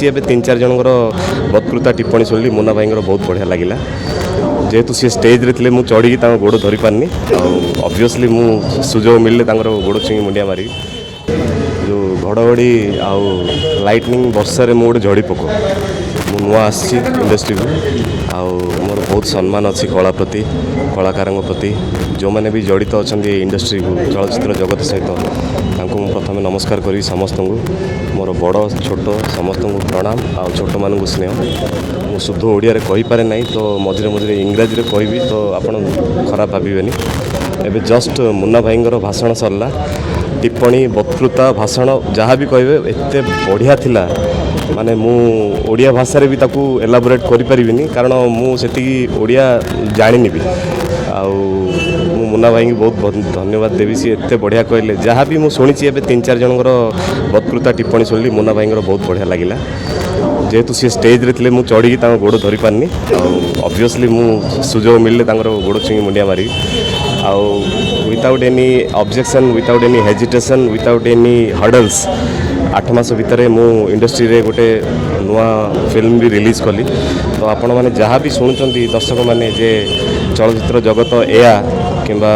ଏବେ 3-4 ଜଣଙ୍କର ବତ୍କୃତା ଟିପ୍ପଣୀ ଶୁଣିଲି ମୁନା ଭାଇଙ୍କର ବହୁତ ବଢ଼ିଆ ଲାଗିଲା। ଯେହେତୁ ସେ ଷ୍ଟେଜ୍ରେ ଥିଲେ ମୁଁ ଚଢ଼ିକି ତାଙ୍କ ଗୋଡ଼ ଧରି ପାରିନି, ଆଉ ଅବଭିୟସଲି ମୁଁ ସୁଯୋଗ ମିଳିଲେ ତାଙ୍କର ଗୋଡ଼ ଛୁଇଁ ମୁଣ୍ଡିଆ ମାରିବି। ଯେଉଁ ଘଡ଼ଘଡ଼ି ଆଉ ଲାଇଟନିଂ ବର୍ଷାରେ ମୁଁ ଗୋଟେ ଝଡ଼ି ପୋକ, ମୁଁ ନୂଆ ଆସିଛି ଇଣ୍ଡଷ୍ଟ୍ରିକୁ, ଆଉ ମୋର ବହୁତ ସମ୍ମାନ ଅଛି କଳା ପ୍ରତି, କଳାକାରଙ୍କ ପ୍ରତି। ଯେଉଁମାନେ ବି ଜଡ଼ିତ ଅଛନ୍ତି ଏ ଇଣ୍ଡଷ୍ଟ୍ରିକୁ, ଚଳଚ୍ଚିତ୍ର ଜଗତ ସହିତ, ତାଙ୍କୁ ମୁଁ ପ୍ରଥମେ ନମସ୍କାର କରିବି ସମସ୍ତଙ୍କୁ। ମୋର ବଡ଼ ଛୋଟ ସମସ୍ତଙ୍କୁ ପ୍ରଣାମ, ଆଉ ଛୋଟମାନଙ୍କୁ ସ୍ନେହ। ମୁଁ ଶୁଦ୍ଧ ଓଡ଼ିଆରେ କହିପାରେ ନାହିଁ, ତ ମଝିରେ ମଝିରେ ଇଂରାଜୀରେ କହିବି, ତ ଆପଣ ଖରାପ ଭାବିବେନି। ଏବେ ଜଷ୍ଟ ମୁନା ଭାଇଙ୍କର ଭାଷଣ ସରିଲା। ଟିପ୍ପଣୀ, ବକ୍ତୃତା, ଭାଷଣ ଯାହା ବି କହିବେ ଏତେ ବଢ଼ିଆ ଥିଲା, ମାନେ ମୁଁ ଓଡ଼ିଆ ଭାଷାରେ ବି ତାକୁ ଏଲାବୋରେଟ୍ କରିପାରିବିନି, କାରଣ ମୁଁ ସେତିକି ଓଡ଼ିଆ ଜାଣିନି ବି। ଆଉ ମୁଁ ମୁନା ଭାଇଙ୍କୁ ବହୁତ ଧନ୍ୟବାଦ ଦେବି, ସିଏ ଏତେ ବଢ଼ିଆ କହିଲେ। ଯାହା ବି ମୁଁ ଶୁଣିଛି ଏବେ 3-4 ଜଣଙ୍କର ବକ୍ତୃତା ଟିପ୍ପଣୀ ଶୁଣିଲି, ମୁନା ଭାଇଙ୍କର ବହୁତ ବଢ଼ିଆ ଲାଗିଲା। ଯେହେତୁ ସେ ଷ୍ଟେଜ୍ରେ ଥିଲେ ମୁଁ ଚଢ଼ିକି ତାଙ୍କ ଗୋଡ଼ ଧରି ପାରିନି, ଆଉ ଅବଭିୟସଲି ମୁଁ ସୁଯୋଗ ମିଳିଲେ ତାଙ୍କର ଗୋଡ଼ ଛୁଇଁ ମୁଣ୍ଡିଆ ମାରିବି। ଆଉ without any objection, without any hesitation, without any hurdles 8 ମାସ ଭିତରେ ମୁଁ ଇଣ୍ଡଷ୍ଟ୍ରିରେ ଗୋଟେ ନୂଆ ଫିଲ୍ମ ବି ରିଲିଜ୍ କଲି। ତ ଆପଣମାନେ ଯାହା ବି ଶୁଣୁଛନ୍ତି ଦର୍ଶକମାନେ, ଯେ ଚଳଚ୍ଚିତ୍ର ଜଗତ ଏୟା କିମ୍ବା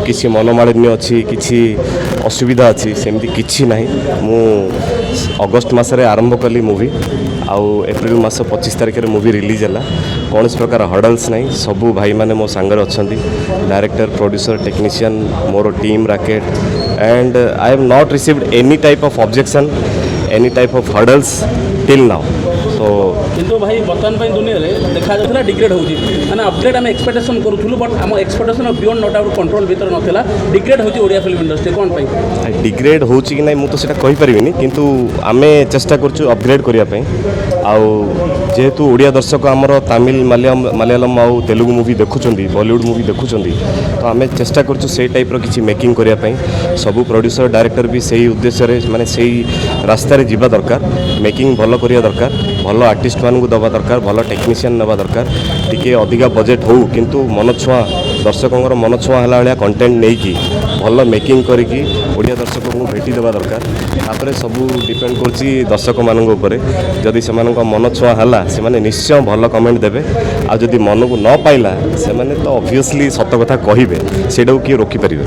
କିଛି ମନୋମାଳିନ୍ୟ ଅଛି, କିଛି ଅସୁବିଧା ଅଛି, ସେମିତି କିଛି ନାହିଁ। ମୁଁ ଅଗଷ୍ଟ ମାସରେ ଆରମ୍ଭ କଲି ମୁଭି, ଆଉ ଏପ୍ରିଲ ମାସ 25 ତାରିଖରେ ମୁଭି ରିଲିଜ୍ ହେଲା। କୌଣସି ପ୍ରକାର ହର୍ଡଲ୍ସ ନାହିଁ, ସବୁ ଭାଇମାନେ ମୋ ସାଙ୍ଗରେ ଅଛନ୍ତି, ଡାଇରେକ୍ଟର, ପ୍ରୋଡ୍ୟୁସର, ଟେକ୍ନିସିଆନ୍, ମୋର team racket, and I have not received any type of objection, any type of hurdles till now. So କିନ୍ତୁ ଭାଇ ବର୍ତ୍ତମାନ ପାଇଁ ଦୁନିଆରେ ଦେଖାଯାଉଥିଲା ଡିଗ୍ରେଡ୍ ହେଉଛି, ମାନେ ଅପଗ୍ରେଡ୍ ଆମେ ଏକ୍ସପେକ୍ଟେସନ୍ କରୁଥିଲୁ, ବଟ୍ ଆମ expectation beyond not out control ଭିତରେ ନଥିଲା। ଡିଗ୍ରେଡ୍ ହେଉଛି ଓଡ଼ିଆ ଫିଲ୍ମ ଇଣ୍ଡଷ୍ଟ୍ରି, କ'ଣ ପାଇଁ ଡିଗ୍ରେଡ୍ ହେଉଛି କି ନାହିଁ ମୁଁ ତ ସେଇଟା କହିପାରିବିନି, କିନ୍ତୁ ଆମେ ଚେଷ୍ଟା କରୁଛୁ ଅପଗ୍ରେଡ୍ କରିବା ପାଇଁ। ଆଉ ଯେହେତୁ ଓଡ଼ିଆ ଦର୍ଶକ ଆମର ତାମିଲ, ମାଲୟାଲମ ଆଉ ତେଲୁଗୁ ମୁଭି ଦେଖୁଛନ୍ତି, ବଲିଉଡ଼ ମୁଭି ଦେଖୁଛନ୍ତି, ତ ଆମେ ଚେଷ୍ଟା କରୁଛୁ ସେଇ ଟାଇପ୍ର କିଛି ମେକିଂ କରିବା ପାଇଁ। ସବୁ ପ୍ରଡ୍ୟୁସର, ଡାଇରେକ୍ଟର ବି ସେଇ ଉଦ୍ଦେଶ୍ୟରେ, ମାନେ ସେଇ ରାସ୍ତାରେ ଯିବା ଦରକାର। ମେକିଂ ଭଲ କରିବା ଦରକାର, ଭଲ ଆର୍ଟିଷ୍ଟମାନଙ୍କୁ ଦେବା ଦରକାର, ଭଲ ଟେକ୍ନିସିଆନ୍ ନେବା ଦରକାର। ଟିକେ ଅଧିକା ବଜେଟ୍ ହେଉ, କିନ୍ତୁ ମନଛୁଆଁ, ଦର୍ଶକଙ୍କର ମନଛୁଆଁ ହେଲା ଭଳିଆ କଣ୍ଟେଣ୍ଟ ନେଇକି ଭଲ ମେକିଂ କରିକି ଓଡ଼ିଆ ଦର୍ଶକଙ୍କୁ ଭେଟି ଦେବା ଦରକାର। ତାପରେ ସବୁ ଡିପେଣ୍ଡ କରୁଛି ଦର୍ଶକମାନଙ୍କ ଉପରେ। ଯଦି ସେମାନଙ୍କ ମନ ଛୁଆଁ ହେଲା, ସେମାନେ ନିଶ୍ଚୟ ଭଲ କମେଣ୍ଟ ଦେବେ, ଆଉ ଯଦି ମନକୁ ନ ପାଇଲା, ସେମାନେ ତ ଅବଭିୟସଲି ସତ କଥା କହିବେ, ସେଇଟାକୁ କିଏ ରୋକିପାରିବେ।